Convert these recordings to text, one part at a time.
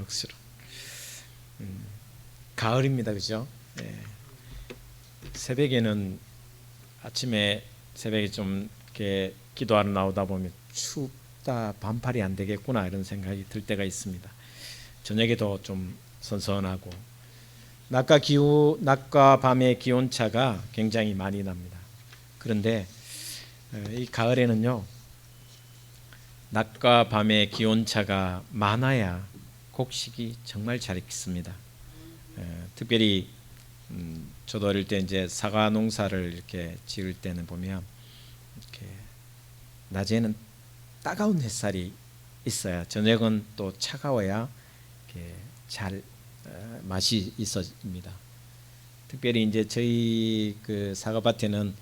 억수로. 가을입니다, 그죠? 예. 새벽에는 아침에 새벽에 좀 이렇게 기도하러 나오다 보면 춥다, 반팔이 안 되겠구나 이런 생각이 들 때가 있습니다. 저녁에도 좀 선선하고 낮과 밤의 기온차가 굉장히 많이 납니다. 그런데 이 가을에는요, 낮과 밤의 기온차가 많아야 곡식이 정말 잘 익습니다. 특별히 저도 어릴 때 이제 사과 농사를 이렇게 지을 때는 보면 이렇게 낮에는 따가운 햇살이 있어야, 저녁은 또 차가워야 이렇게 잘 맛이 있어집니다. 특별히 이제 저희 그 사과밭에는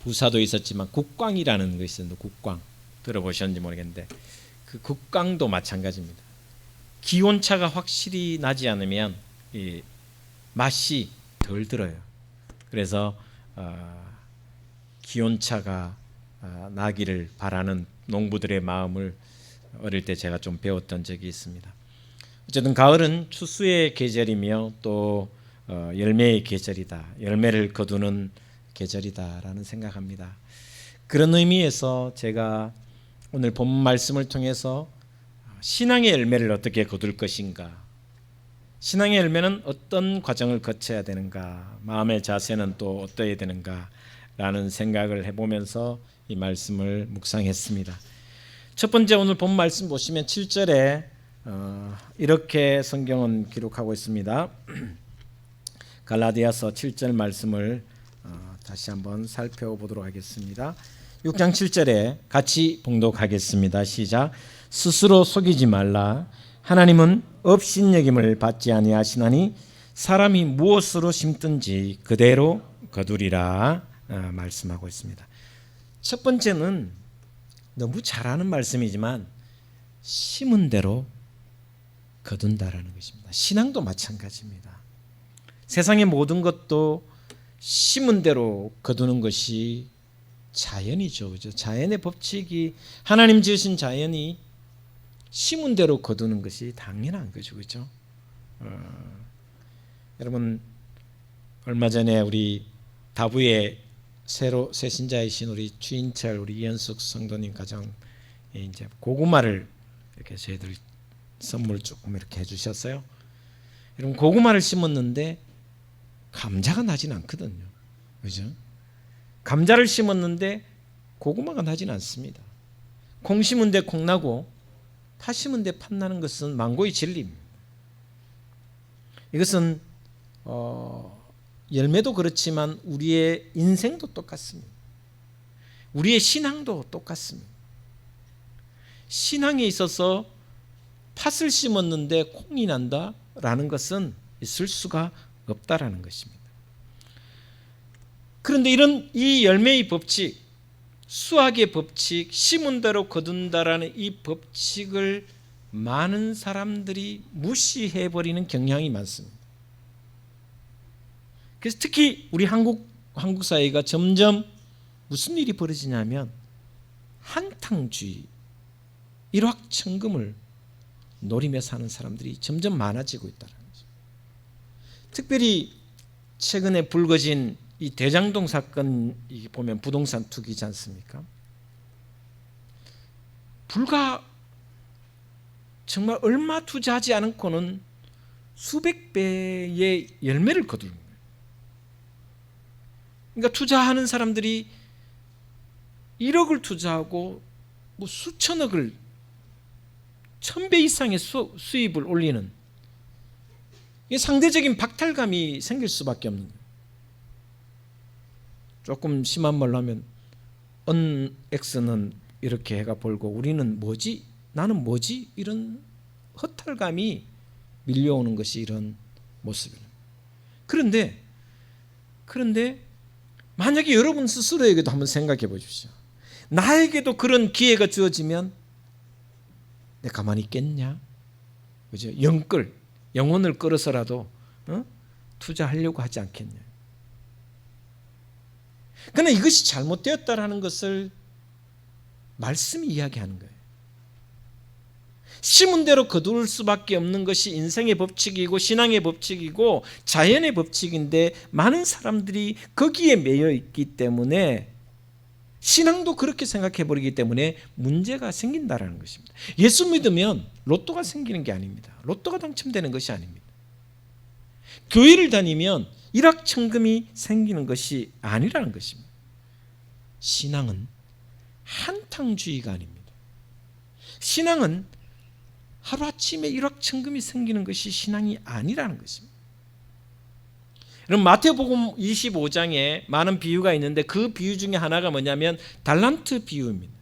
부사도 있었지만 국광이라는 것이 있었는데, 국광 들어보셨는지 모르겠는데 그 국광도 마찬가지입니다. 기온차가 확실히 나지 않으면 이 맛이 덜 들어요. 그래서 기온차가 나기를 바라는 농부들의 마음을 어릴 때 제가 좀 배웠던 적이 있습니다. 어쨌든 가을은 추수의 계절이며 또 열매의 계절이다, 열매를 거두는 계절이다라는 생각합니다. 그런 의미에서 제가 오늘 본 말씀을 통해서 신앙의 열매를 어떻게 거둘 것인가, 신앙의 열매는 어떤 과정을 거쳐야 되는가, 마음의 자세는 또 어떠해야 되는가 라는 생각을 해보면서 이 말씀을 묵상했습니다. 첫 번째, 오늘 본 말씀 보시면 7절에 이렇게 성경은 기록하고 있습니다. 갈라디아서 7절 말씀을 다시 한번 살펴보도록 하겠습니다. 6장 7절에 같이 봉독하겠습니다. 시작. 스스로 속이지 말라. 하나님은 업신여김을 받지 아니하시나니 사람이 무엇으로 심든지 그대로 거두리라 말씀하고 있습니다. 첫 번째는 너무 잘하는 말씀이지만 심은 대로 거둔다라는 것입니다. 신앙도 마찬가지입니다. 세상의 모든 것도 심은 대로 거두는 것이 자연이죠. 그죠? 자연의 법칙이, 하나님 지으신 자연이 심은 대로 거두는 것이 당연한 거죠. 그죠? 여러분, 얼마 전에 우리 다부의 새로 새 신자이신 우리 추인철, 우리 이현숙 성도님 가정 이제 고구마를 이렇게 저희들 선물 조금 이렇게 해주셨어요. 여러분, 고구마를 심었는데 감자가 나진 않거든요. 그죠? 감자를 심었는데 고구마가 나진 않습니다. 콩 심은 데 콩 나고 파 심은 데 팥 나는 것은 망고의 진리입니다. 이것은 열매도 그렇지만 우리의 인생도 똑같습니다. 우리의 신앙도 똑같습니다. 신앙에 있어서 팥을 심었는데 콩이 난다라는 것은 있을 수가 없다라는 것입니다. 그런데 이 열매의 법칙, 수학의 법칙, 심은 대로 거둔다라는 이 법칙을 많은 사람들이 무시해버리는 경향이 많습니다. 그래서 특히 우리 한국 사회가 점점 무슨 일이 벌어지냐면 한탕주의, 일확천금을 노리며 사는 사람들이 점점 많아지고 있다는 거죠. 특별히 최근에 불거진 이 대장동 사건 보면 부동산 투기지 않습니까? 불과 정말 얼마 투자하지 않고는 수백 배의 열매를 거두는 거예요. 그러니까 투자하는 사람들이 1억을 투자하고 뭐 수천억을 1000배 이상의 수입을 올리는, 이게 상대적인 박탈감이 생길 수밖에 없는 거예요. 조금 심한 말로 하면 X는 이렇게 해가 벌고 우리는 뭐지? 나는 뭐지? 이런 허탈감이 밀려오는 것이 이런 모습이에요. 그런데 만약에 여러분 스스로에게도 한번 생각해 보십시오. 나에게도 그런 기회가 주어지면 내가 가만히 있겠냐? 그죠? 영혼을 끌어서라도 투자하려고 하지 않겠냐? 그러나 이것이 잘못되었다라는 것을 말씀이 이야기하는 거예요. 심은 대로 거둘 수밖에 없는 것이 인생의 법칙이고 신앙의 법칙이고 자연의 법칙인데 많은 사람들이 거기에 매여 있기 때문에 신앙도 그렇게 생각해 버리기 때문에 문제가 생긴다라는 것입니다. 예수 믿으면 로또가 생기는 게 아닙니다. 로또가 당첨되는 것이 아닙니다. 교회를 다니면 일확천금이 생기는 것이 아니라는 것입니다. 신앙은 한탕주의가 아닙니다. 신앙은 하루아침에 일확천금이 생기는 것이 신앙이 아니라는 것입니다. 여러분, 마태복음 25장에 많은 비유가 있는데 그 비유 중에 하나가 뭐냐면 달란트 비유입니다.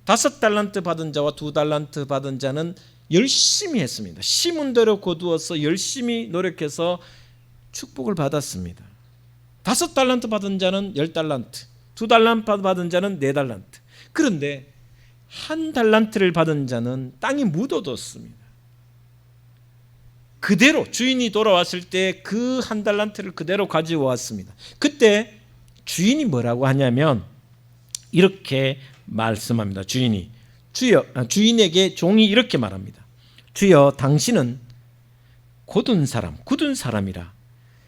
5달란트 받은 자와 2달란트 받은 자는 열심히 했습니다. 심은 대로 거두어서 열심히 노력해서 축복을 받았습니다. 5달란트 받은 자는 10달란트, 2달란트 받은 자는 4달란트. 그런데 1달란트를 받은 자는 땅에 묻어뒀습니다. 그대로 주인이 돌아왔을 때 그 1달란트를 그대로 가지고 왔습니다. 그때 주인이 뭐라고 하냐면 이렇게 말씀합니다. 주인에게 종이 이렇게 말합니다. 주여, 당신은 굳은 사람이라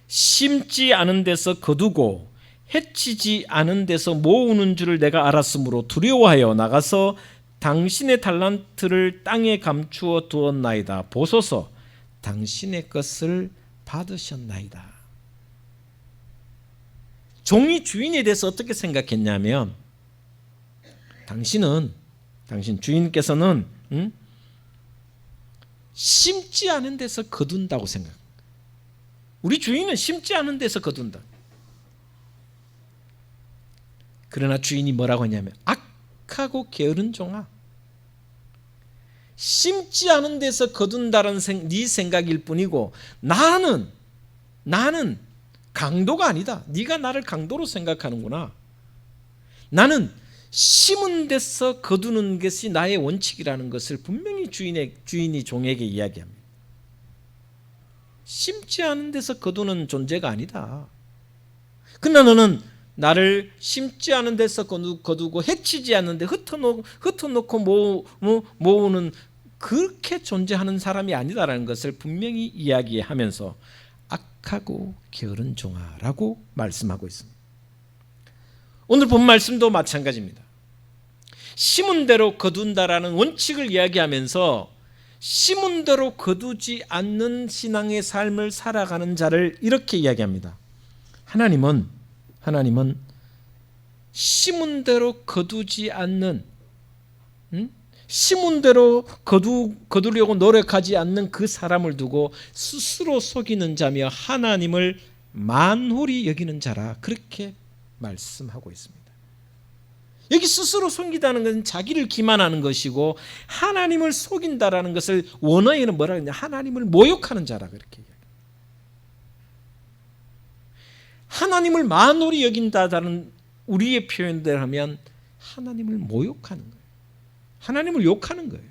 심지 않은 데서 거두고 해치지 않은 데서 모으는 줄을 내가 알았으므로 두려워하여 나가서 당신의 달란트를 땅에 감추어 두었나이다. 보소서, 당신의 것을 받으셨나이다. 종이 주인에 대해서 어떻게 생각했냐면 당신 주인께서는 심지 않은 데서 거둔다고 생각합니다. 우리 주인은 심지 않은 데서 거둔다. 그러나 주인이 뭐라고 하냐면 악하고 게으른 종아, 심지 않은 데서 거둔다는 네 생각일 뿐이고 나는 강도가 아니다. 네가 나를 강도로 생각하는구나. 나는 심은 데서 거두는 것이 나의 원칙이라는 것을 분명히 주인이 종에게 이야기합니다. 심지 않은 데서 거두는 존재가 아니다. 그러나 너는 나를 심지 않은 데서 거두고 해치지 않는데 흩어놓고 모으는 그렇게 존재하는 사람이 아니다라는 것을 분명히 이야기하면서 악하고 게으른 종아라고 말씀하고 있습니다. 오늘 본 말씀도 마찬가지입니다. 심은 대로 거둔다라는 원칙을 이야기하면서 심은 대로 거두지 않는 신앙의 삶을 살아가는 자를 이렇게 이야기합니다. 하나님은 심은 대로 거두지 않는, 심은 대로 거두려고 노력하지 않는 그 사람을 두고 스스로 속이는 자며 하나님을 만홀히 여기는 자라, 그렇게 말씀하고 있습니다. 여기 스스로 속인다는 것은 자기를 기만하는 것이고 하나님을 속인다라는 것을 원어에는 뭐라고 하냐, 하나님을 모욕하는 자라 그렇게 얘기해요. 하나님을 만홀히 여긴다라는 우리의 표현대로 하면 하나님을 모욕하는 거예요. 하나님을 욕하는 거예요.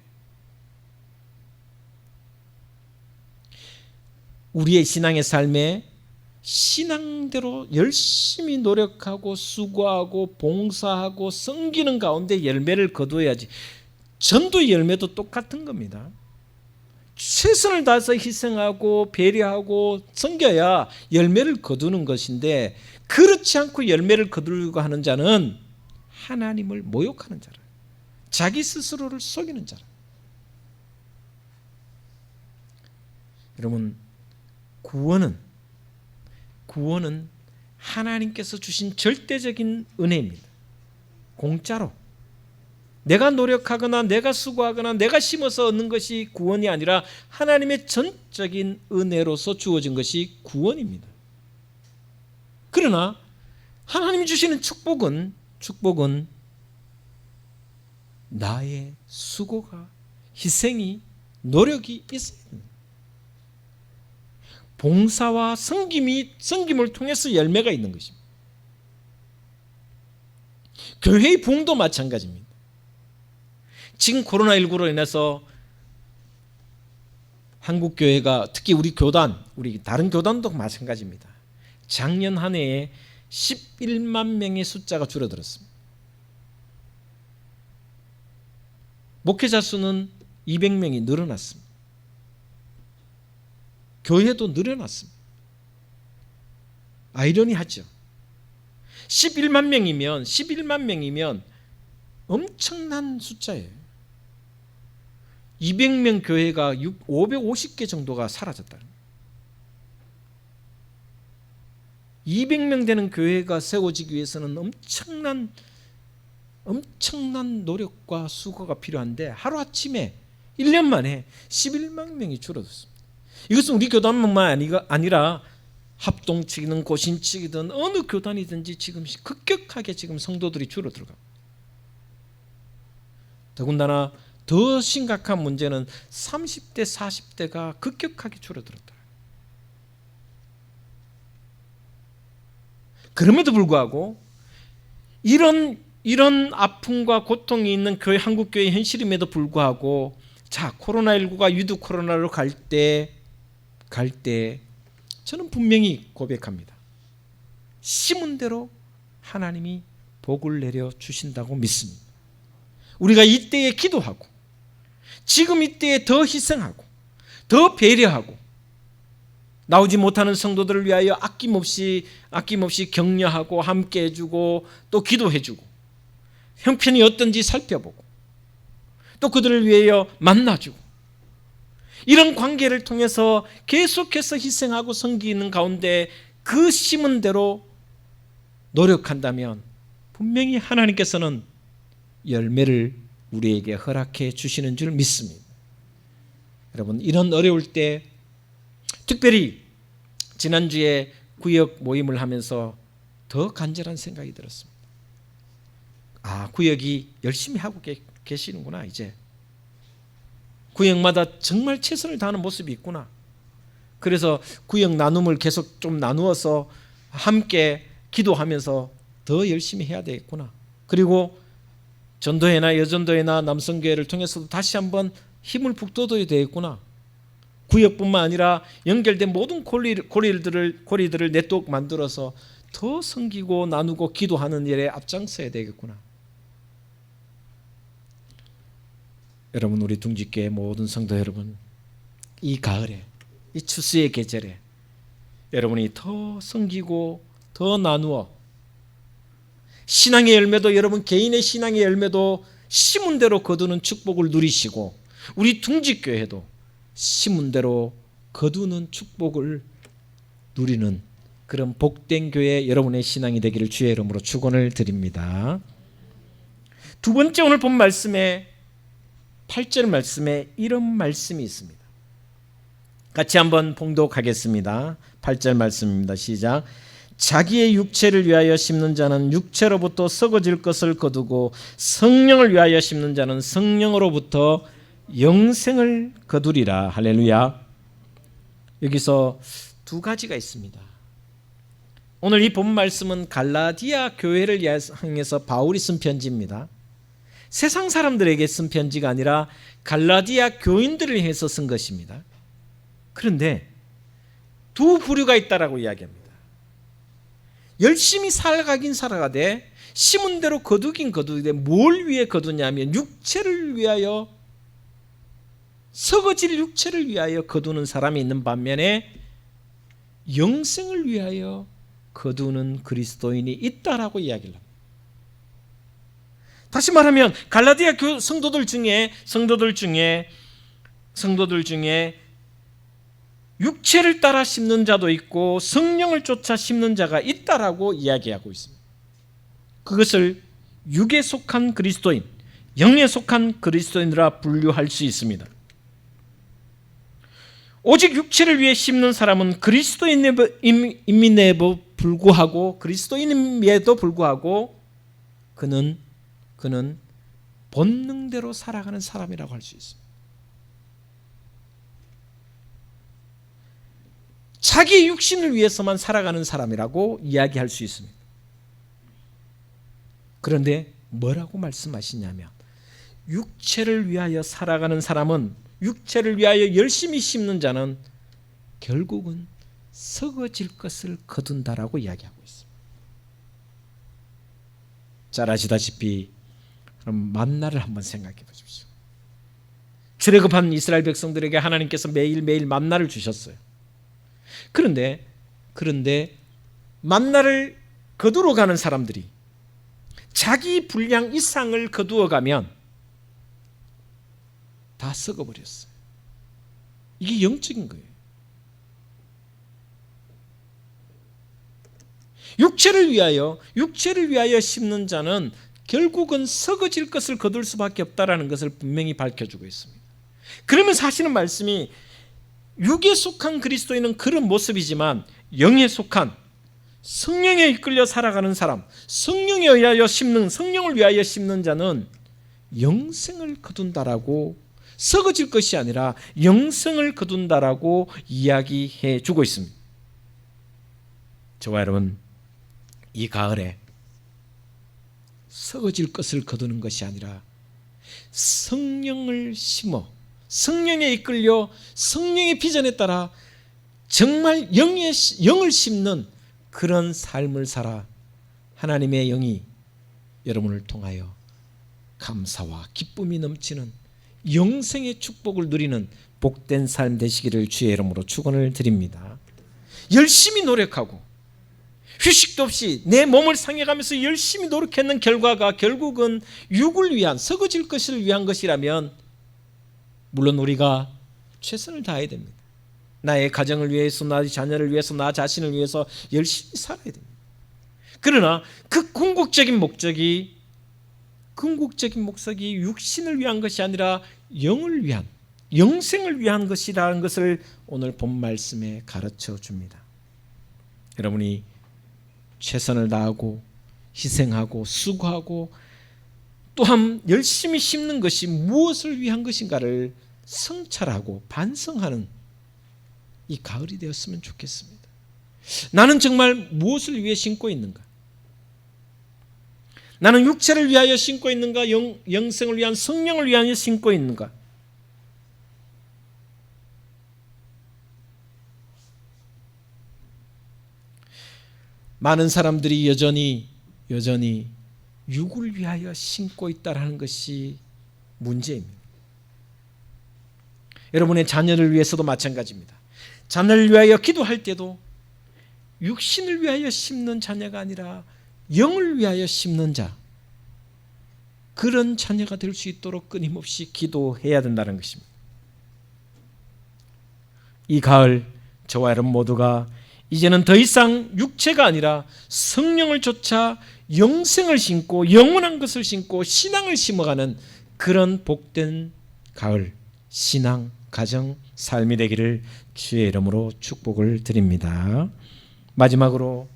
우리의 신앙의 삶에 신앙대로 열심히 노력하고 수고하고 봉사하고 섬기는 가운데 열매를 거둬야지. 전도의 열매도 똑같은 겁니다. 최선을 다해서 희생하고 배려하고 섬겨야 열매를 거두는 것인데 그렇지 않고 열매를 거두려고 하는 자는 하나님을 모욕하는 자라, 자기 스스로를 속이는 자라. 여러분, 구원은 하나님께서 주신 절대적인 은혜입니다. 공짜로. 내가 노력하거나 내가 수고하거나 내가 심어서 얻는 것이 구원이 아니라 하나님의 전적인 은혜로서 주어진 것이 구원입니다. 그러나 하나님이 주시는 축복은 나의 수고가, 희생이, 노력이 있어야 됩니다. 봉사와 섬김을 통해서 열매가 있는 것입니다. 교회의 부흥도 마찬가지입니다. 지금 코로나19로 인해서 한국교회가, 특히 우리 다른 교단도 마찬가지입니다. 작년 한 해에 11만 명의 숫자가 줄어들었습니다. 목회자 수는 200명이 늘어났습니다. 교회도 늘어났습니다. 아이러니하죠. 11만 명이면 엄청난 숫자예요. 200명 교회가 550개 정도가 사라졌다. 200명 되는 교회가 세워지기 위해서는 엄청난 노력과 수고가 필요한데 하루아침에 1년 만에 11만 명이 줄어들었습니다. 이것은 우리 교단뿐만 아니라 합동측이든 고신측이든 어느 교단이든지 지금 급격하게 지금 성도들이 줄어들어가고, 더군다나 더 심각한 문제는 30대 40대가 급격하게 줄어들었다. 그럼에도 불구하고 이런 아픔과 고통이 있는 교회, 한국교회 현실임에도 불구하고, 자, 코로나19가 유두 코로나로 갈 때 저는 분명히 고백합니다. 심은 대로 하나님이 복을 내려 주신다고 믿습니다. 우리가 이때에 기도하고, 지금 이때에 더 희생하고, 더 배려하고, 나오지 못하는 성도들을 위하여 아낌없이 격려하고 함께 해주고 또 기도해주고, 형편이 어떤지 살펴보고 또 그들을 위하여 만나주고, 이런 관계를 통해서 계속해서 희생하고 섬기는 가운데 그 심은 대로 노력한다면 분명히 하나님께서는 열매를 우리에게 허락해 주시는 줄 믿습니다. 여러분, 이런 어려울 때, 특별히 지난주에 구역 모임을 하면서 더 간절한 생각이 들었습니다. 아, 구역이 열심히 하고 계시는구나. 이제 구역마다 정말 최선을 다하는 모습이 있구나. 그래서 구역 나눔을 계속 좀 나누어서 함께 기도하면서 더 열심히 해야 되겠구나. 그리고 전도회나 여전도회나 남성교회를 통해서도 다시 한번 힘을 북돋아야 되겠구나. 구역뿐만 아니라 연결된 모든 고리들을 네트워크 만들어서 더 섬기고 나누고 기도하는 일에 앞장서야 되겠구나. 여러분, 우리 둥지교회 모든 성도 여러분, 이 가을에, 이 추수의 계절에 여러분이 더 섬기고 더 나누어 신앙의 열매도, 여러분 개인의 신앙의 열매도 심은 대로 거두는 축복을 누리시고, 우리 둥지교회도 심은 대로 거두는 축복을 누리는 그런 복된 교회 여러분의 신앙이 되기를 주의 이름으로 축원을 드립니다. 두 번째, 오늘 본 말씀에 8절 말씀에 이런 말씀이 있습니다. 같이 한번 봉독하겠습니다. 8절 말씀입니다. 시작. 자기의 육체를 위하여 심는 자는 육체로부터 썩어질 것을 거두고, 성령을 위하여 심는 자는 성령으로부터 영생을 거두리라. 할렐루야. 여기서 두 가지가 있습니다. 오늘 이 본 말씀은 갈라디아 교회를 향해서 바울이 쓴 편지입니다. 세상 사람들에게 쓴 편지가 아니라 갈라디아 교인들을 향해서 쓴 것입니다. 그런데 두 부류가 있다라고 이야기합니다. 열심히 살아가긴 살아가되 심은 대로 거두긴 거두되, 뭘 위해 거두냐면 육체를 위하여, 썩어질 육체를 위하여 거두는 사람이 있는 반면에 영생을 위하여 거두는 그리스도인이 있다라고 이야기를 합니다. 다시 말하면 갈라디아 성도들 중에 육체를 따라 심는 자도 있고 성령을 쫓아 심는 자가 있다라고 이야기하고 있습니다. 그것을 육에 속한 그리스도인, 영에 속한 그리스도인이라 분류할 수 있습니다. 오직 육체를 위해 심는 사람은 그리스도인임에도 불구하고 그는 본능대로 살아가는 사람이라고 할 수 있습니다. 자기 육신을 위해서만 살아가는 사람이라고 이야기할 수 있습니다. 그런데 뭐라고 말씀하시냐면, 육체를 위하여 살아가는 사람은, 육체를 위하여 열심히 심는 자는 결국은 썩어질 것을 거둔다라고 이야기하고 있습니다. 잘 아시다시피 그럼 만나를 한번 생각해 보십시오. 쓰레급한 이스라엘 백성들에게 하나님께서 매일매일 만나를 주셨어요. 그런데 만나를 거두러 가는 사람들이 자기 분량 이상을 거두어 가면 다 썩어버렸어요. 이게 영적인 거예요. 육체를 위하여 심는 자는 결국은 썩어질 것을 거둘 수밖에 없다라는 것을 분명히 밝혀주고 있습니다. 그러면서 하시는 말씀이 육에 속한 그리스도인은 그런 모습이지만 영에 속한 성령에 이끌려 살아가는 사람, 성령을 위하여 심는 자는 영생을 거둔다라고, 썩어질 것이 아니라 영생을 거둔다라고 이야기해 주고 있습니다. 저와 여러분, 이 가을에 썩어질 것을 거두는 것이 아니라 성령을 심어 성령에 이끌려 성령의 비전에 따라 정말 영을 심는 그런 삶을 살아 하나님의 영이 여러분을 통하여 감사와 기쁨이 넘치는 영생의 축복을 누리는 복된 삶 되시기를 주의 이름으로 축원을 드립니다. 열심히 노력하고 휴식도 없이 내 몸을 상해가면서 열심히 노력했는 결과가 결국은 육을 위한, 썩어질 것을 위한 것이라면 물론 우리가 최선을 다해야 됩니다. 나의 가정을 위해서, 나의 자녀를 위해서, 나 자신을 위해서 열심히 살아야 됩니다. 그러나 그 궁극적인 목적이 육신을 위한 것이 아니라 영을 위한, 영생을 위한 것이라는 것을 오늘 본 말씀에 가르쳐 줍니다. 여러분이 최선을 다하고 희생하고 수고하고 또한 열심히 심는 것이 무엇을 위한 것인가를 성찰하고 반성하는 이 가을이 되었으면 좋겠습니다. 나는 정말 무엇을 위해 심고 있는가? 나는 육체를 위하여 심고 있는가? 영생을 위한, 성령을 위하여 심고 있는가? 많은 사람들이 여전히 육을 위하여 심고 있다는 것이 문제입니다. 여러분의 자녀를 위해서도 마찬가지입니다. 자녀를 위하여 기도할 때도 육신을 위하여 심는 자녀가 아니라 영을 위하여 심는 자, 그런 자녀가 될 수 있도록 끊임없이 기도해야 된다는 것입니다. 이 가을 저와 여러분 모두가 이제는 더 이상 육체가 아니라 성령을 쫓아 영생을 심고 영원한 것을 심고 신앙을 심어가는 그런 복된 가을, 신앙, 가정, 삶이 되기를 주의 이름으로 축복을 드립니다. 마지막으로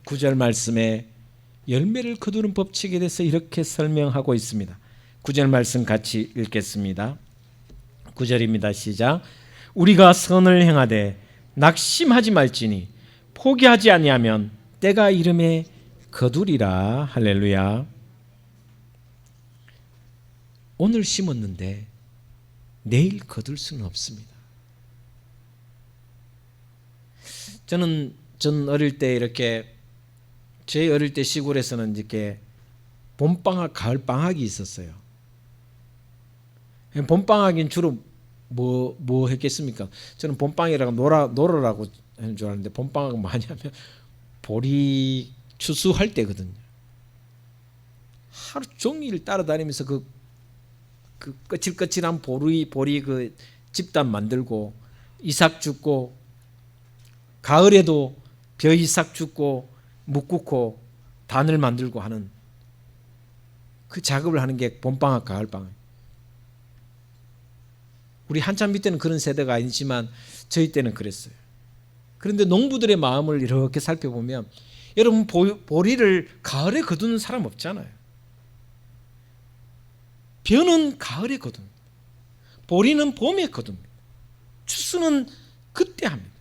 9절 말씀에 열매를 거두는 법칙에 대해서 이렇게 설명하고 있습니다. 9절 말씀 같이 읽겠습니다. 9절입니다. 시작. 우리가 선을 행하되 낙심하지 말지니 포기하지 아니하면 때가 이름에 거두리라. 할렐루야. 오늘 심었는데 내일 거둘 수는 없습니다. 전 어릴 때 이렇게, 제 어릴 때 시골에서는 이렇게 봄방학, 가을방학이 있었어요. 봄방학인 주로 뭐 했겠습니까? 저는 봄방이라고 놀으라고 하는 줄 알았는데 봄방학은 뭐냐면 보리 추수할 때거든요. 하루 종일 따라다니면서 그 거칠거칠한 보리 그 집단 만들고 이삭 줍고, 가을에도 벼 이삭 줍고 묵 굽고 단을 만들고 하는 그 작업을 하는 게 봄방학, 가을방학. 우리 한참 밑에는 그런 세대가 아니지만 저희 때는 그랬어요. 그런데 농부들의 마음을 이렇게 살펴보면 여러분, 보리를 가을에 거두는 사람 없잖아요. 벼는 가을에 거둡니다. 보리는 봄에 거둡니다. 추수는 그때 합니다.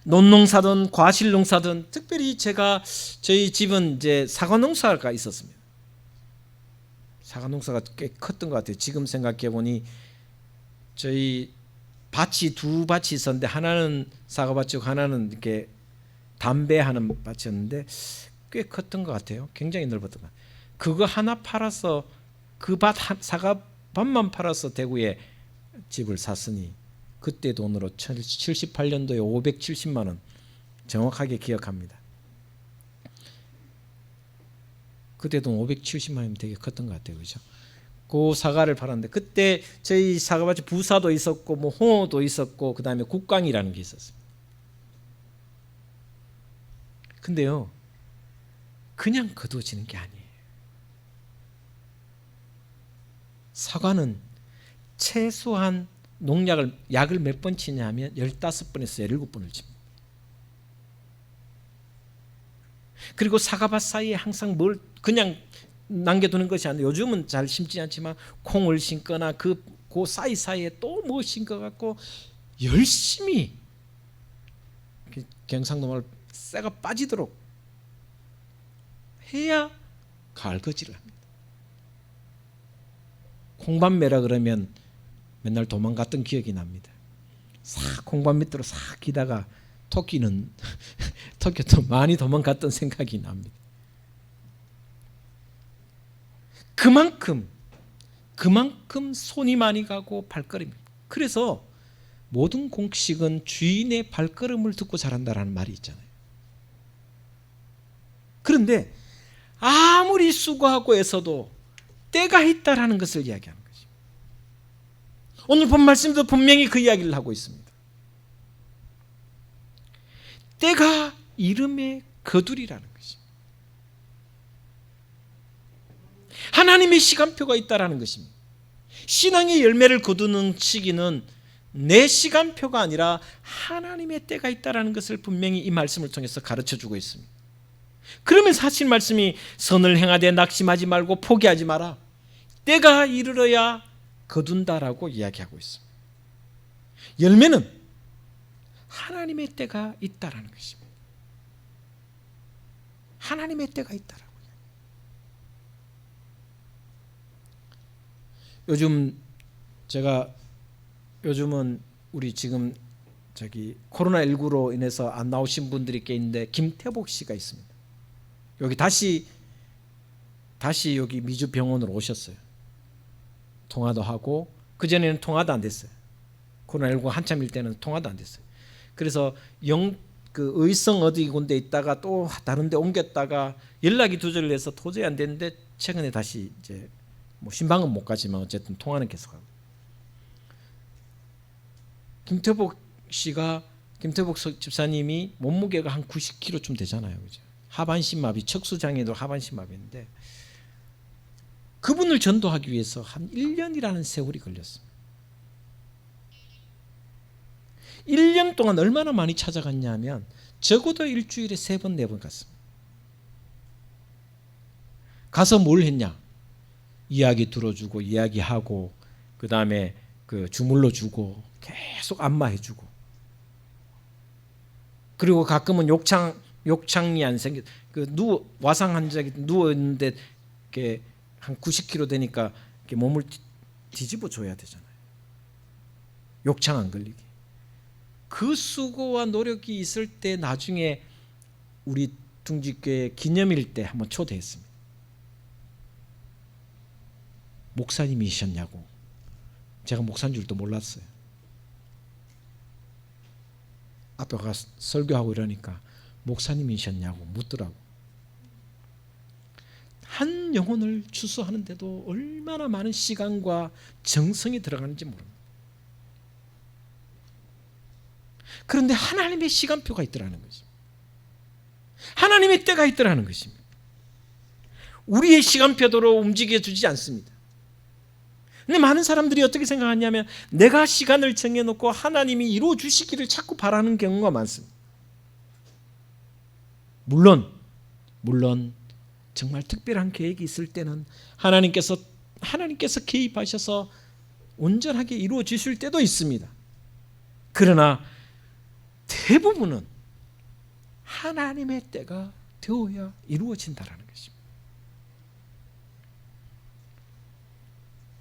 논농사든 과실농사든, 특별히 저희 집은 이제 사과농사가 있었습니다. 사과농사가 꽤 컸던 것 같아요. 지금 생각해 보니 저희 밭이 두 밭이 있었는데 하나는 사과밭이고 하나는 이렇게 담배하는 밭이었는데 꽤 컸던 것 같아요. 굉장히 넓었던 것 같아요. 그거 하나 팔아서 그 밭, 사과 밭만 팔아서 대구에 집을 샀으니 그때 돈으로 78년도에 570만 원 정확하게 기억합니다. 그때 돈 570만 원이면 되게 컸던 것 같아요. 그죠? 그 사과를 팔았는데 그때 저희 사과밭에 부사도 있었고 뭐 홍어도 있었고 그다음에 국광이라는 게 있었어요. 근데요, 그냥 거두어지는 게 아니에요. 사과는 최소한 약을 몇 번 치냐면 15번에서 17번을 칩니다. 그리고 사과밭 사이에 항상 뭘 그냥 남겨두는 것이 아니라 요즘은 잘 심지 않지만 콩을 심거나 그 사이사이에 또 뭐 심거 갖고 열심히 경상도 말 쇠가 빠지도록 해야 가을거지를 합니다. 콩밭매라 그러면 맨날 도망갔던 기억이 납니다. 싹 콩밭 밑으로 싹 기다가 토끼도 많이 도망갔던 생각이 납니다. 그만큼 손이 많이 가고 발걸음이. 그래서 모든 곡식은 주인의 발걸음을 듣고 자란다라는 말이 있잖아요. 그런데 아무리 수고하고 애써도 때가 있다라는 것을 이야기하는 것입니다. 오늘 본 말씀도 분명히 그 이야기를 하고 있습니다. 때가 이름에 거두리라는 것입니다. 하나님의 시간표가 있다라는 것입니다. 신앙의 열매를 거두는 시기는 내 시간표가 아니라 하나님의 때가 있다라는 것을 분명히 이 말씀을 통해서 가르쳐주고 있습니다. 그러면서 하신 말씀이 선을 행하되 낙심하지 말고 포기하지 마라. 때가 이르러야 거둔다라고 이야기하고 있습니다. 열매는 하나님의 때가 있다라는 것입니다. 하나님의 때가 있다라고. 요즘은 우리 지금 코로나19로 인해서 안 나오신 분들이 꽤 있는데 김태복 씨가 있습니다. 여기 다시 여기 미주 병원으로 오셨어요. 통화도 하고 그전에는 통화도 안 됐어요. 코로나19 한참일 때는 통화도 안 됐어요. 그래서 의성 어디 군데 있다가 또 다른 데 옮겼다가 연락이 두절해서 도저히 안 됐는데 최근에 다시 이제 뭐 신방은 못 가지만 어쨌든 통화는 계속하고. 김태복 집사님이 몸무게가 한 90kg쯤 되잖아요. 그죠? 하반신마비, 척수장애도 하반신마비인데 그분을 전도하기 위해서 한 1년이라는 세월이 걸렸습니다. 1년 동안 얼마나 많이 찾아갔냐면 적어도 일주일에 3번, 4번 갔습니다. 가서 뭘 했냐? 이야기 들어주고 이야기하고 그 다음에 주물러 주고 계속 안마해주고 그리고 가끔은 욕창이 안 생겨 와상 환자가 누워 있는데 한 90kg 되니까 몸을 뒤집어 줘야 되잖아요. 욕창 안 걸리게. 그 수고와 노력이 있을 때 나중에 우리 둥지교회 기념일 때 한번 초대했습니다. 목사님이셨냐고. 제가 목사인 줄도 몰랐어요. 앞에 가서 설교하고 이러니까 목사님이셨냐고 묻더라고. 한 영혼을 추수하는데도 얼마나 많은 시간과 정성이 들어가는지 모릅니다. 그런데 하나님의 시간표가 있더라는 것입니다. 하나님의 때가 있더라는 것입니다. 우리의 시간표대로 움직여주지 않습니다. 근데 많은 사람들이 어떻게 생각하냐면 내가 시간을 정해놓고 하나님이 이루어 주시기를 자꾸 바라는 경우가 많습니다. 물론 정말 특별한 계획이 있을 때는 하나님께서 개입하셔서 온전하게 이루어 주실 때도 있습니다. 그러나 대부분은 하나님의 때가 되어야 이루어진다라는 것입니다.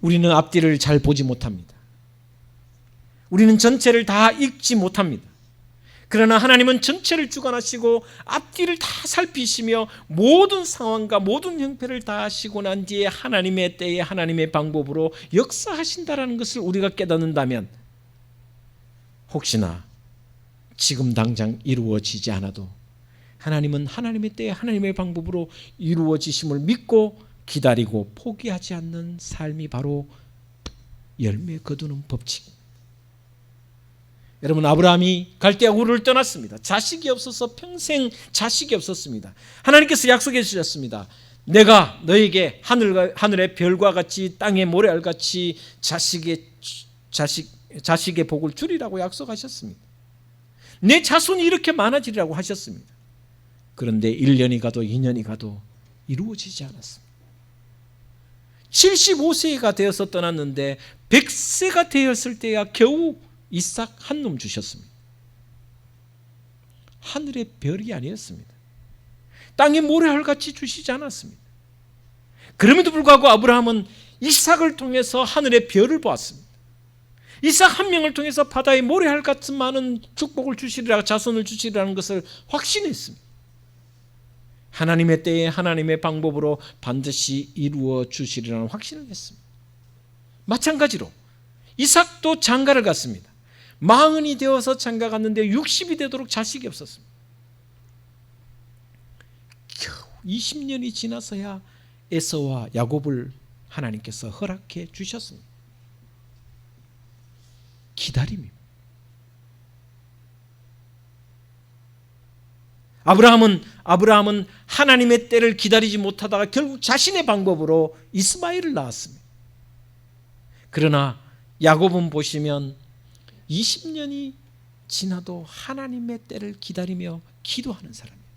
우리는 앞뒤를 잘 보지 못합니다. 우리는 전체를 다 읽지 못합니다. 그러나 하나님은 전체를 주관하시고 앞뒤를 다 살피시며 모든 상황과 모든 형편을 다 하시고 난 뒤에 하나님의 때에 하나님의 방법으로 역사하신다라는 것을 우리가 깨닫는다면 혹시나 지금 당장 이루어지지 않아도 하나님은 하나님의 때에 하나님의 방법으로 이루어지심을 믿고 기다리고 포기하지 않는 삶이 바로 열매 거두는 법칙. 여러분, 아브라함이 갈대아 우르를 떠났습니다. 자식이 없어서 평생 자식이 없었습니다. 하나님께서 약속해 주셨습니다. 내가 너에게 하늘의 별과 같이 땅의 모래알같이 자식의 복을 주리라고 약속하셨습니다. 내 자손이 이렇게 많아지리라고 하셨습니다. 그런데 1년이 가도 2년이 가도 이루어지지 않았습니다. 75세가 되어서 떠났는데 100세가 되었을 때야 겨우 이삭 한 놈 주셨습니다. 하늘의 별이 아니었습니다. 땅의 모래알같이 주시지 않았습니다. 그럼에도 불구하고 아브라함은 이삭을 통해서 하늘의 별을 보았습니다. 이삭 한 명을 통해서 바다의 모래알 같은 많은 축복을 주시리라, 자손을 주시리라는 것을 확신했습니다. 하나님의 때에 하나님의 방법으로 반드시 이루어 주시리라는 확신을 했습니다. 마찬가지로 이삭도 장가를 갔습니다. 40이 되어서 장가 갔는데 60이 되도록 자식이 없었습니다. 겨우 20년이 지나서야 에서와 야곱을 하나님께서 허락해 주셨습니다. 기다림입니다. 아브라함은 하나님의 때를 기다리지 못하다가 결국 자신의 방법으로 이스마엘을 낳았습니다. 그러나 야곱은 보시면 20년이 지나도 하나님의 때를 기다리며 기도하는 사람이었어요.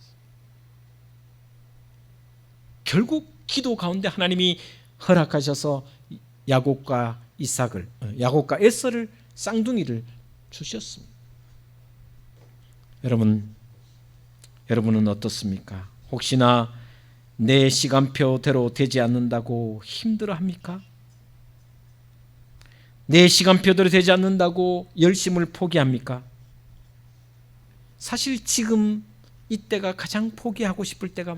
결국 기도 가운데 하나님이 허락하셔서 야곱과 에서를 쌍둥이를 주셨습니다. 여러분은 어떻습니까? 혹시나 내 시간표대로 되지 않는다고 힘들어합니까? 내 시간표대로 되지 않는다고 열심을 포기합니까? 사실 지금 이때가 가장 포기하고 싶을 때가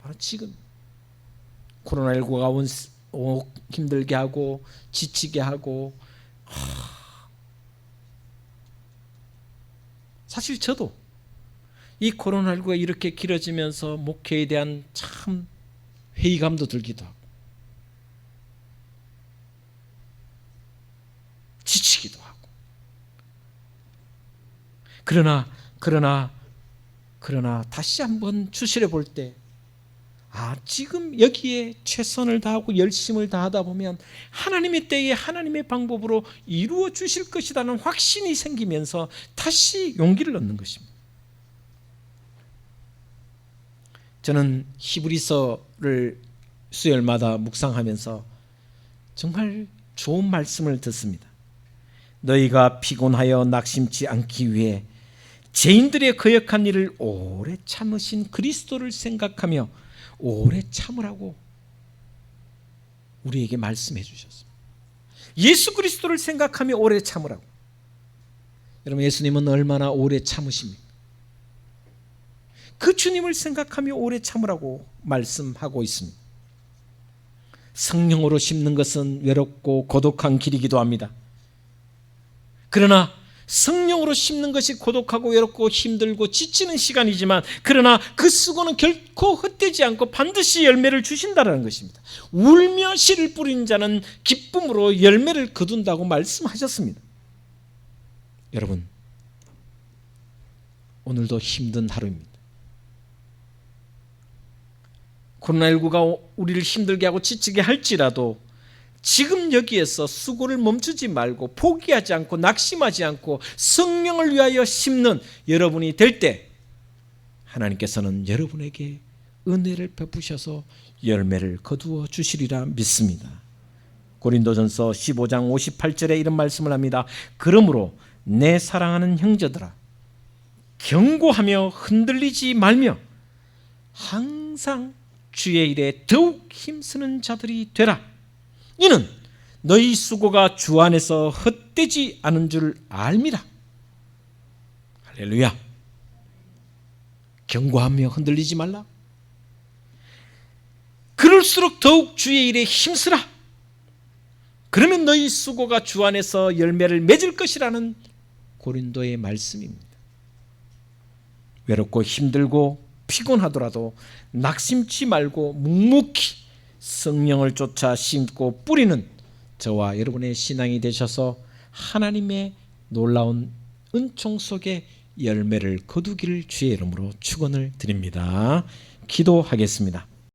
바로 지금. 코로나19가 힘들게 하고 지치게 하고, 사실 저도 이 코로나19가 이렇게 길어지면서 목회에 대한 참 회의감도 들기도 하고 지치기도 하고, 그러나 다시 한번 추스려 볼 때, 지금 여기에 최선을 다하고 열심을 다하다 보면 하나님의 때에 하나님의 방법으로 이루어 주실 것이라는 확신이 생기면서 다시 용기를 얻는 것입니다. 저는 히브리서를 수요일마다 묵상하면서 정말 좋은 말씀을 듣습니다. 너희가 피곤하여 낙심치 않기 위해 죄인들의 거역한 일을 오래 참으신 그리스도를 생각하며 오래 참으라고 우리에게 말씀해 주셨습니다. 예수 그리스도를 생각하며 오래 참으라고. 여러분, 예수님은 얼마나 오래 참으십니까? 그 주님을 생각하며 오래 참으라고 말씀하고 있습니다. 성령으로 심는 것은 외롭고 고독한 길이기도 합니다. 그러나 성령으로 심는 것이 고독하고 외롭고 힘들고 지치는 시간이지만, 그러나 그 수고는 결코 헛되지 않고 반드시 열매를 주신다는 것입니다. 울며 씨를 뿌린 자는 기쁨으로 열매를 거둔다고 말씀하셨습니다. 여러분, 오늘도 힘든 하루입니다. 코로나19가 우리를 힘들게 하고 지치게 할지라도 지금 여기에서 수고를 멈추지 말고 포기하지 않고 낙심하지 않고 성령을 위하여 심는 여러분이 될 때 하나님께서는 여러분에게 은혜를 베푸셔서 열매를 거두어 주시리라 믿습니다. 고린도전서 15장 58절에 이런 말씀을 합니다. 그러므로 내 사랑하는 형제들아, 경고하며 흔들리지 말며 항상 주의 일에 더욱 힘쓰는 자들이 되라. 이는 너희 수고가 주 안에서 헛되지 않은 줄 알미라. 할렐루야. 견고하며 흔들리지 말라. 그럴수록 더욱 주의 일에 힘쓰라. 그러면 너희 수고가 주 안에서 열매를 맺을 것이라는 고린도의 말씀입니다. 외롭고 힘들고 피곤하더라도 낙심치 말고 묵묵히 성령을 쫓아 심고 뿌리는 저와 여러분의 신앙이 되셔서 하나님의 놀라운 은총 속에 열매를 거두기를 주의 이름으로 축원을 드립니다. 기도하겠습니다.